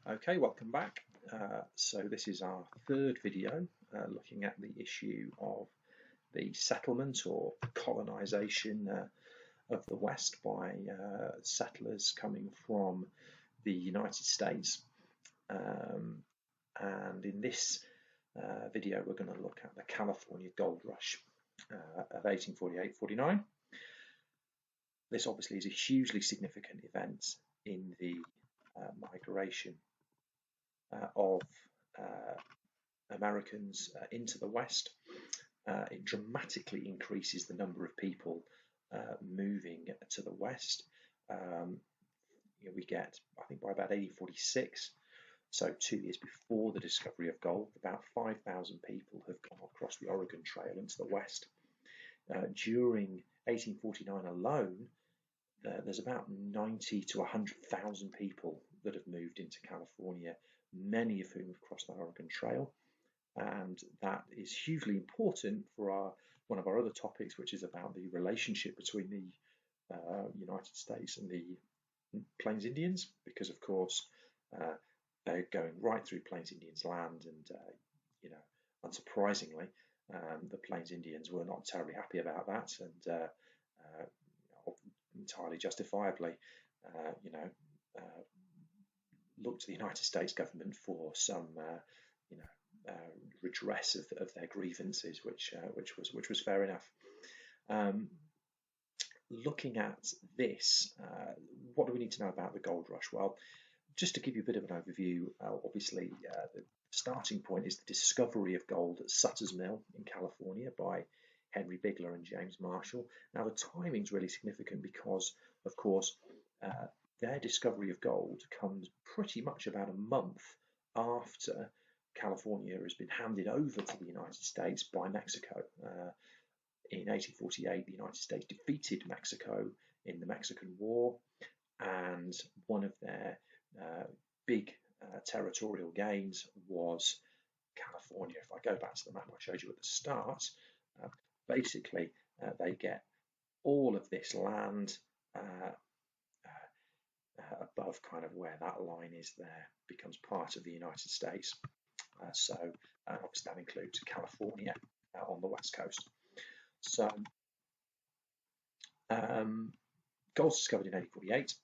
Okay, welcome back. So this is our third video looking at the issue of the settlement or colonisation of the West by settlers coming from the United States. And in this video, we're going to look at the California Gold Rush of 1848-49. This obviously is a hugely significant event in the migration of Americans into the West. It dramatically increases the number of people moving to the West. We get, I think, by about 1846, so 2 years before the discovery of gold, about 5,000 people have gone across the Oregon Trail into the West. During 1849 alone, there's about 90 to 100,000 people that have moved into California, many of whom have crossed the Oregon Trail. And that is hugely important for one of our other topics, which is about the relationship between the United States and the Plains Indians, because of course they're going right through Plains Indians land, and unsurprisingly, the Plains Indians were not terribly happy about that, and entirely justifiably, looked to the United States government for some, redress of their grievances, which was fair enough. Looking at this, what do we need to know about the gold rush? Well, just to give you a bit of an overview, obviously the starting point is the discovery of gold at Sutter's Mill in California by Henry Bigler and James Marshall. Now, the timing's really significant because, of course, their discovery of gold comes pretty much about a month after California has been handed over to the United States by Mexico. In 1848, the United States defeated Mexico in the Mexican War, and one of their big territorial gains was California. If I go back to the map I showed you at the start, basically they get all of this land above kind of where that line is there, becomes part of the United States. So obviously that includes California on the west coast. So gold's discovered in 1848.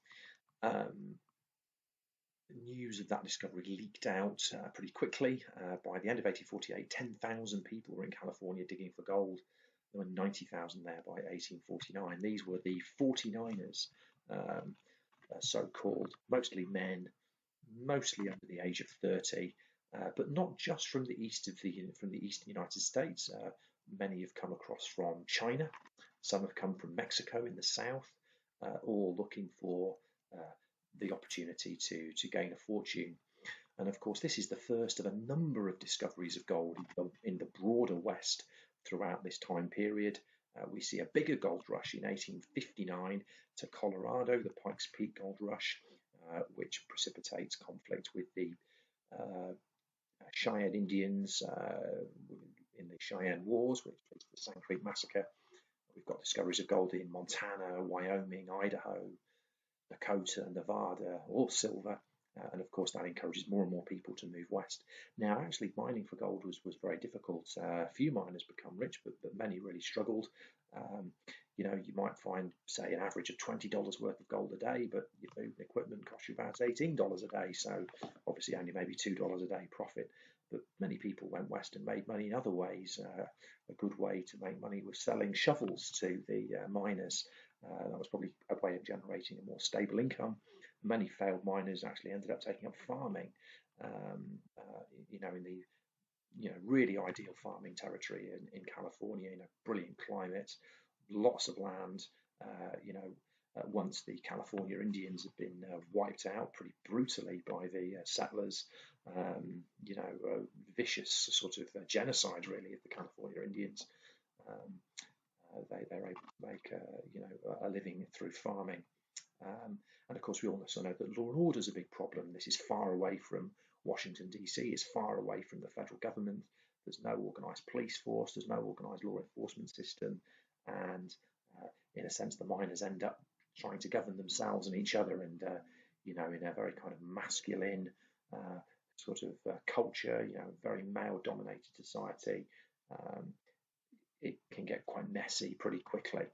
News of that discovery leaked out pretty quickly. By the end of 1848, 10,000 people were in California digging for gold. There were 90,000 there by 1849. These were the 49ers, so-called, mostly men, mostly under the age of 30, but not just from the eastern United States. Many have come across from China. Some have come from Mexico in the south, all looking for the opportunity to gain a fortune. And of course, this is the first of a number of discoveries of gold in the broader West throughout this time period. We see a bigger gold rush in 1859 to Colorado, the Pikes Peak Gold Rush, which precipitates conflict with the Cheyenne Indians in the Cheyenne Wars, which leads to the Sand Creek Massacre. We've got discoveries of gold in Montana, Wyoming, Idaho, Dakota, Nevada, all silver. And of course, that encourages more and more people to move west. Now, actually, mining for gold was very difficult. A few miners become rich, but many really struggled. You might find, say, an average of $20 worth of gold a day, but your equipment costs you about $18 a day. So obviously, only maybe $2 a day profit. But many people went west and made money in other ways. A good way to make money was selling shovels to the miners. That was probably a way of generating a more stable income. Many failed miners actually ended up taking up farming, in the really ideal farming territory in California, brilliant climate, lots of land. Once the California Indians had been wiped out pretty brutally by the settlers, vicious sort of genocide really of the California Indians. They're able to make a living through farming. And of course, we also know that law and order is a big problem. This is far away from Washington, D.C. It's far away from the federal government. There's no organised police force. There's no organised law enforcement system. And in a sense, the miners end up trying to govern themselves and each other, and in a very kind of masculine, sort of culture, very male-dominated society, um, it can get quite messy pretty quickly.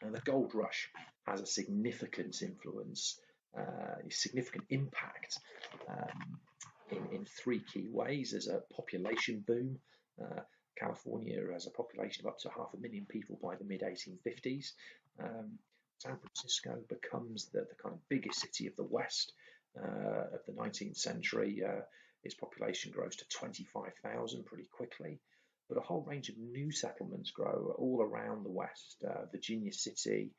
And the gold rush has a significant influence, a significant impact in three key ways. There's a population boom. California has a population of up to 500,000 people by the mid 1850s. San Francisco becomes the kind of biggest city of the West of the 19th century. Its population grows to 25,000 pretty quickly. But a whole range of new settlements grow all around the West. Virginia City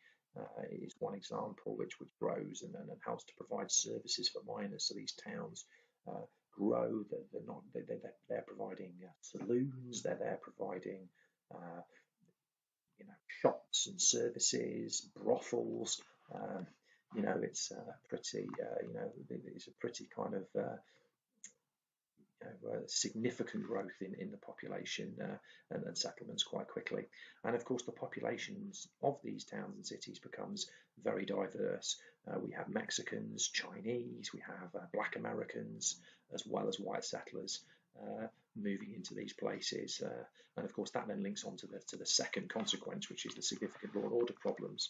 is one example which grows and helps to provide services for miners. So these towns grow. They're providing saloons. They're there providing shops and services, brothels. It's pretty. It's a pretty kind of significant growth in the population and settlements quite quickly. And of course, the populations of these towns and cities becomes very diverse. We have Mexicans, Chinese, we have Black Americans, as well as white settlers moving into these places. And of course, that then links on to the second consequence, which is the significant law and order problems.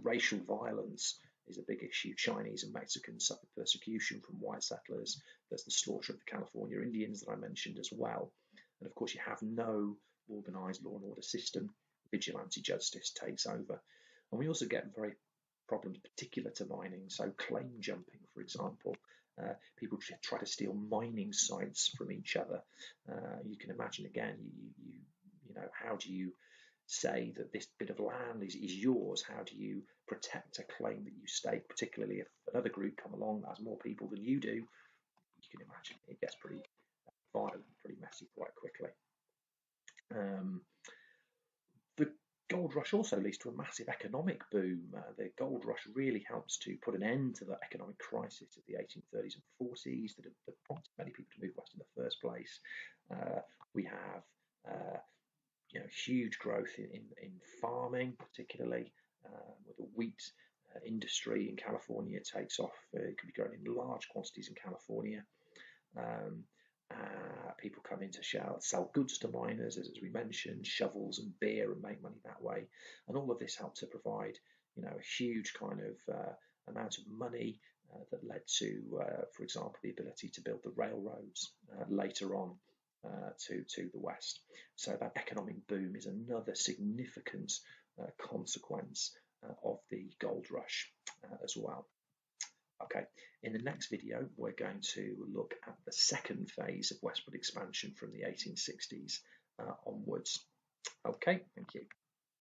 Racial violence is a big issue. Chinese and Mexicans suffer persecution from white settlers. There's the slaughter of the California Indians that I mentioned as well. And of course, you have no organized law and order system. Vigilante justice takes over. And we also get very problems particular to mining. So claim jumping, for example. People try to steal mining sites from each other. You can imagine, again, how do you say that this bit of land is yours? How do you protect a claim that you stake, particularly if another group come along that has more people than you do? You can imagine it gets pretty violent, pretty messy quite quickly. The gold rush also leads to a massive economic boom. The gold rush really helps to put an end to the economic crisis of the 1830s and 40s that prompted many people to move west in the first place. We have huge growth in farming, particularly with the wheat industry in California takes off. It could be grown in large quantities in California. People come in to sell goods to miners, as we mentioned, shovels and beer, and make money that way. And all of this helped to provide, a huge kind of amount of money that led to, for example, the ability to build the railroads later on to the West. So that economic boom is another significant consequence of the gold rush as well. Okay, in the next video, we're going to look at the second phase of westward expansion from the 1860s onwards. Okay, thank you.